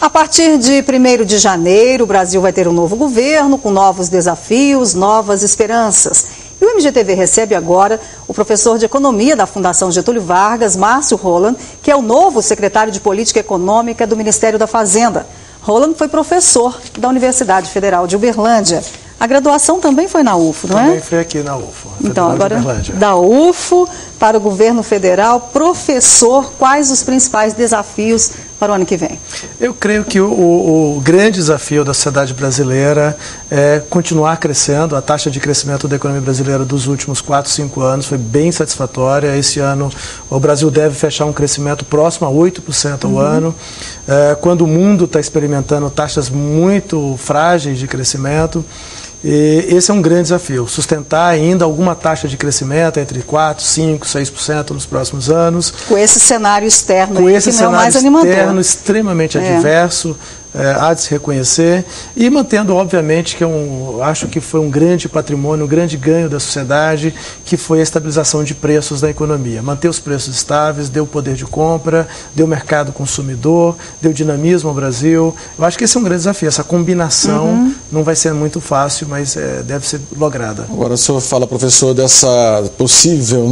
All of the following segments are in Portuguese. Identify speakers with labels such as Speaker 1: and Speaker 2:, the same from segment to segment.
Speaker 1: A partir de 1º de janeiro, o Brasil vai ter um novo governo, com novos desafios, novas esperanças. E o MGTV recebe agora o professor de Economia da Fundação Getúlio Vargas, Márcio Roland, que é o novo secretário de Política Econômica do Ministério da Fazenda. Roland foi professor da Universidade Federal de Uberlândia. A graduação também foi na UFO, não é?
Speaker 2: Também foi aqui na UFO.
Speaker 1: Então, agora, da UFO para o governo federal, professor, quais os principais desafios para o ano que vem?
Speaker 2: Eu creio que o grande desafio da sociedade brasileira é continuar crescendo. A taxa de crescimento da economia brasileira dos últimos 4, 5 anos foi bem satisfatória. Esse ano o Brasil deve fechar um crescimento próximo a 8% ao ano, quando o mundo está experimentando taxas muito frágeis de crescimento. E esse é um grande desafio, sustentar ainda alguma taxa de crescimento entre 4%, 5%, 6% nos próximos anos.
Speaker 1: Com esse cenário externo,
Speaker 2: com esse
Speaker 1: que
Speaker 2: cenário
Speaker 1: não é mais animador.
Speaker 2: Externo extremamente adverso, há de se reconhecer, e mantendo, obviamente, que acho que foi um grande patrimônio, um grande ganho da sociedade, que foi a estabilização de preços da economia. Manter os preços estáveis, deu poder de compra, deu mercado consumidor, deu dinamismo ao Brasil. Eu acho que esse é um grande desafio. Essa combinação não vai ser muito fácil, mas deve ser lograda.
Speaker 3: Agora o senhor fala, professor, dessa possível,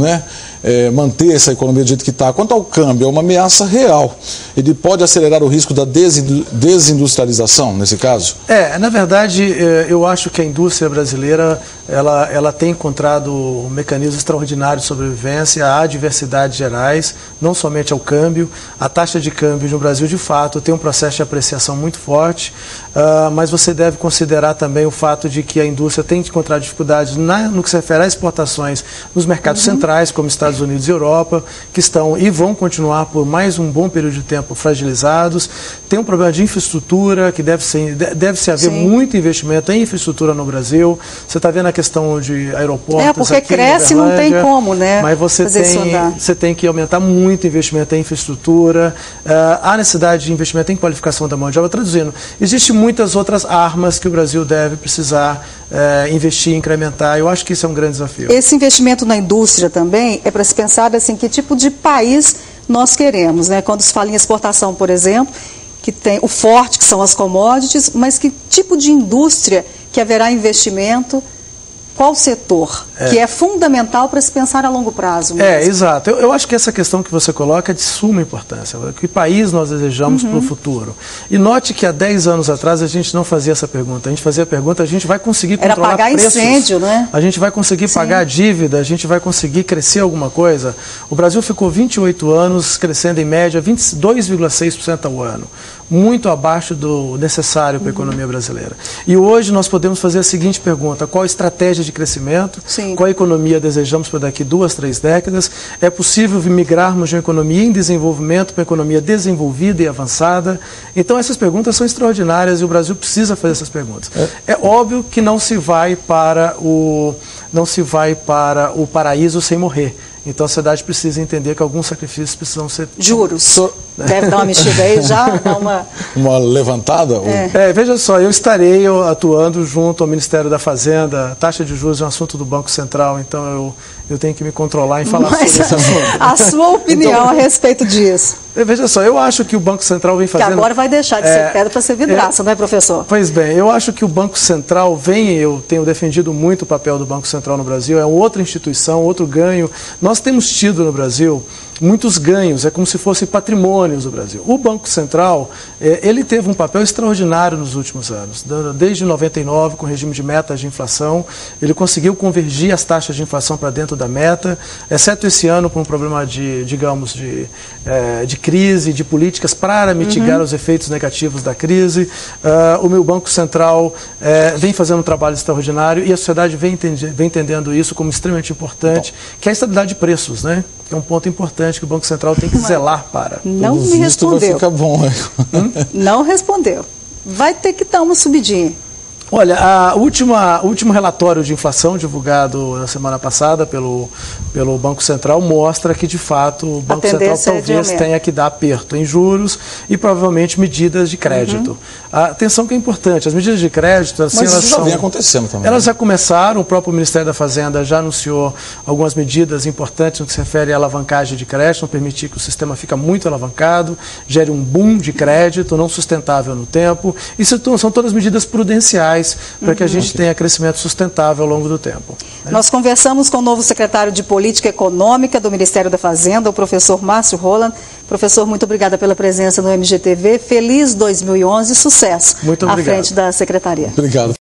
Speaker 3: manter essa economia do jeito que está. Quanto ao câmbio, é uma ameaça real. Ele pode acelerar o risco da desindustrialização, nesse caso? Na verdade, eu acho que a indústria brasileira ela tem encontrado um mecanismo extraordinário de sobrevivência a adversidades gerais, não somente ao câmbio. A taxa de câmbio no Brasil, de fato, tem um processo de apreciação muito forte, mas você deve considerar também o fato de que a indústria tem encontrado dificuldades no que se refere a exportações nos mercados centrais, como Estados Unidos e Europa, que estão e vão continuar por mais um bom período de tempo fragilizados. Tem um problema de infraestrutura, que deve-se haver muito investimento em infraestrutura no Brasil. Você está vendo a questão de aeroportos.
Speaker 1: Porque cresce e não tem como,
Speaker 2: Mas você tem que aumentar muito o investimento em infraestrutura. Há necessidade de investimento em qualificação da mão de obra. Traduzindo, existem muitas outras armas que o Brasil deve precisar investir, incrementar. Eu acho que isso é um grande desafio.
Speaker 1: Esse investimento na indústria também é para se pensar assim, que tipo de país nós queremos, Quando se fala em exportação, por exemplo, que tem o forte, que são as commodities, mas que tipo de indústria que haverá investimento? Qual setor que é fundamental para se pensar a longo prazo mesmo?
Speaker 2: Exato. Eu acho que essa questão que você coloca é de suma importância. Que país nós desejamos para o futuro? E note que há 10 anos atrás a gente não fazia essa pergunta. A gente fazia a pergunta, a gente vai conseguir controlar preços.
Speaker 1: Era pagar incêndio,
Speaker 2: A gente vai conseguir pagar a dívida, a gente vai conseguir crescer alguma coisa. O Brasil ficou 28 anos crescendo em média 22,6% ao ano. Muito abaixo do necessário para a economia brasileira. E hoje nós podemos fazer a seguinte pergunta: qual a estratégia de crescimento? Qual economia desejamos para daqui 2, 3 décadas? É possível migrarmos de uma economia em desenvolvimento para uma economia desenvolvida e avançada? Então essas perguntas são extraordinárias e o Brasil precisa fazer essas perguntas. É óbvio que não se vai para o paraíso sem morrer. Então a sociedade precisa entender que alguns sacrifícios precisam ser...
Speaker 1: Juros. Deve dar uma mexida aí já, dar
Speaker 3: uma levantada?
Speaker 2: Veja só, eu estarei atuando junto ao Ministério da Fazenda. A taxa de juros é um assunto do Banco Central, então eu tenho que me controlar em falar sobre esse assunto.
Speaker 1: A sua opinião a respeito disso?
Speaker 2: Veja só, eu acho que o Banco Central vem fazendo...
Speaker 1: Que agora vai deixar de ser pedra para ser vidraça, não é, professor?
Speaker 2: Pois bem, eu acho que o Banco Central eu tenho defendido muito o papel do Banco Central no Brasil, é outra instituição, outro ganho. Nós temos tido no Brasil muitos ganhos, é como se fossem patrimônios do Brasil. O Banco Central, ele teve um papel extraordinário nos últimos anos. Desde 99, com o regime de metas de inflação, ele conseguiu convergir as taxas de inflação para dentro da meta, exceto esse ano por um problema de crise, de políticas para mitigar os efeitos negativos da crise. O meu Banco Central vem fazendo um trabalho extraordinário e a sociedade vem entendendo isso como extremamente importante, que é a estabilidade de preços, que é um ponto importante que o Banco Central tem que zelar para.
Speaker 1: Não me respondeu.
Speaker 3: Vai ficar bom.
Speaker 1: Não respondeu. Vai ter que dar uma subidinha.
Speaker 2: Olha, o último relatório de inflação divulgado na semana passada pelo Banco Central mostra que, de fato, o Banco Central talvez tenha que dar aperto em juros e provavelmente medidas de crédito. A atenção que é importante, as medidas de crédito, assim,
Speaker 3: mas isso já vem acontecendo também.
Speaker 2: Elas já começaram, o próprio Ministério da Fazenda já anunciou algumas medidas importantes no que se refere à alavancagem de crédito, não permitir que o sistema fique muito alavancado, gere um boom de crédito não sustentável no tempo. Isso são todas medidas prudenciais para que a gente tenha crescimento sustentável ao longo do tempo.
Speaker 1: Nós conversamos com o novo secretário de Política Econômica do Ministério da Fazenda, o professor Márcio Roland. Professor, muito obrigada pela presença no MGTV. Feliz 2011 e sucesso
Speaker 2: muito obrigado.
Speaker 1: À frente da Secretaria.
Speaker 3: Obrigado.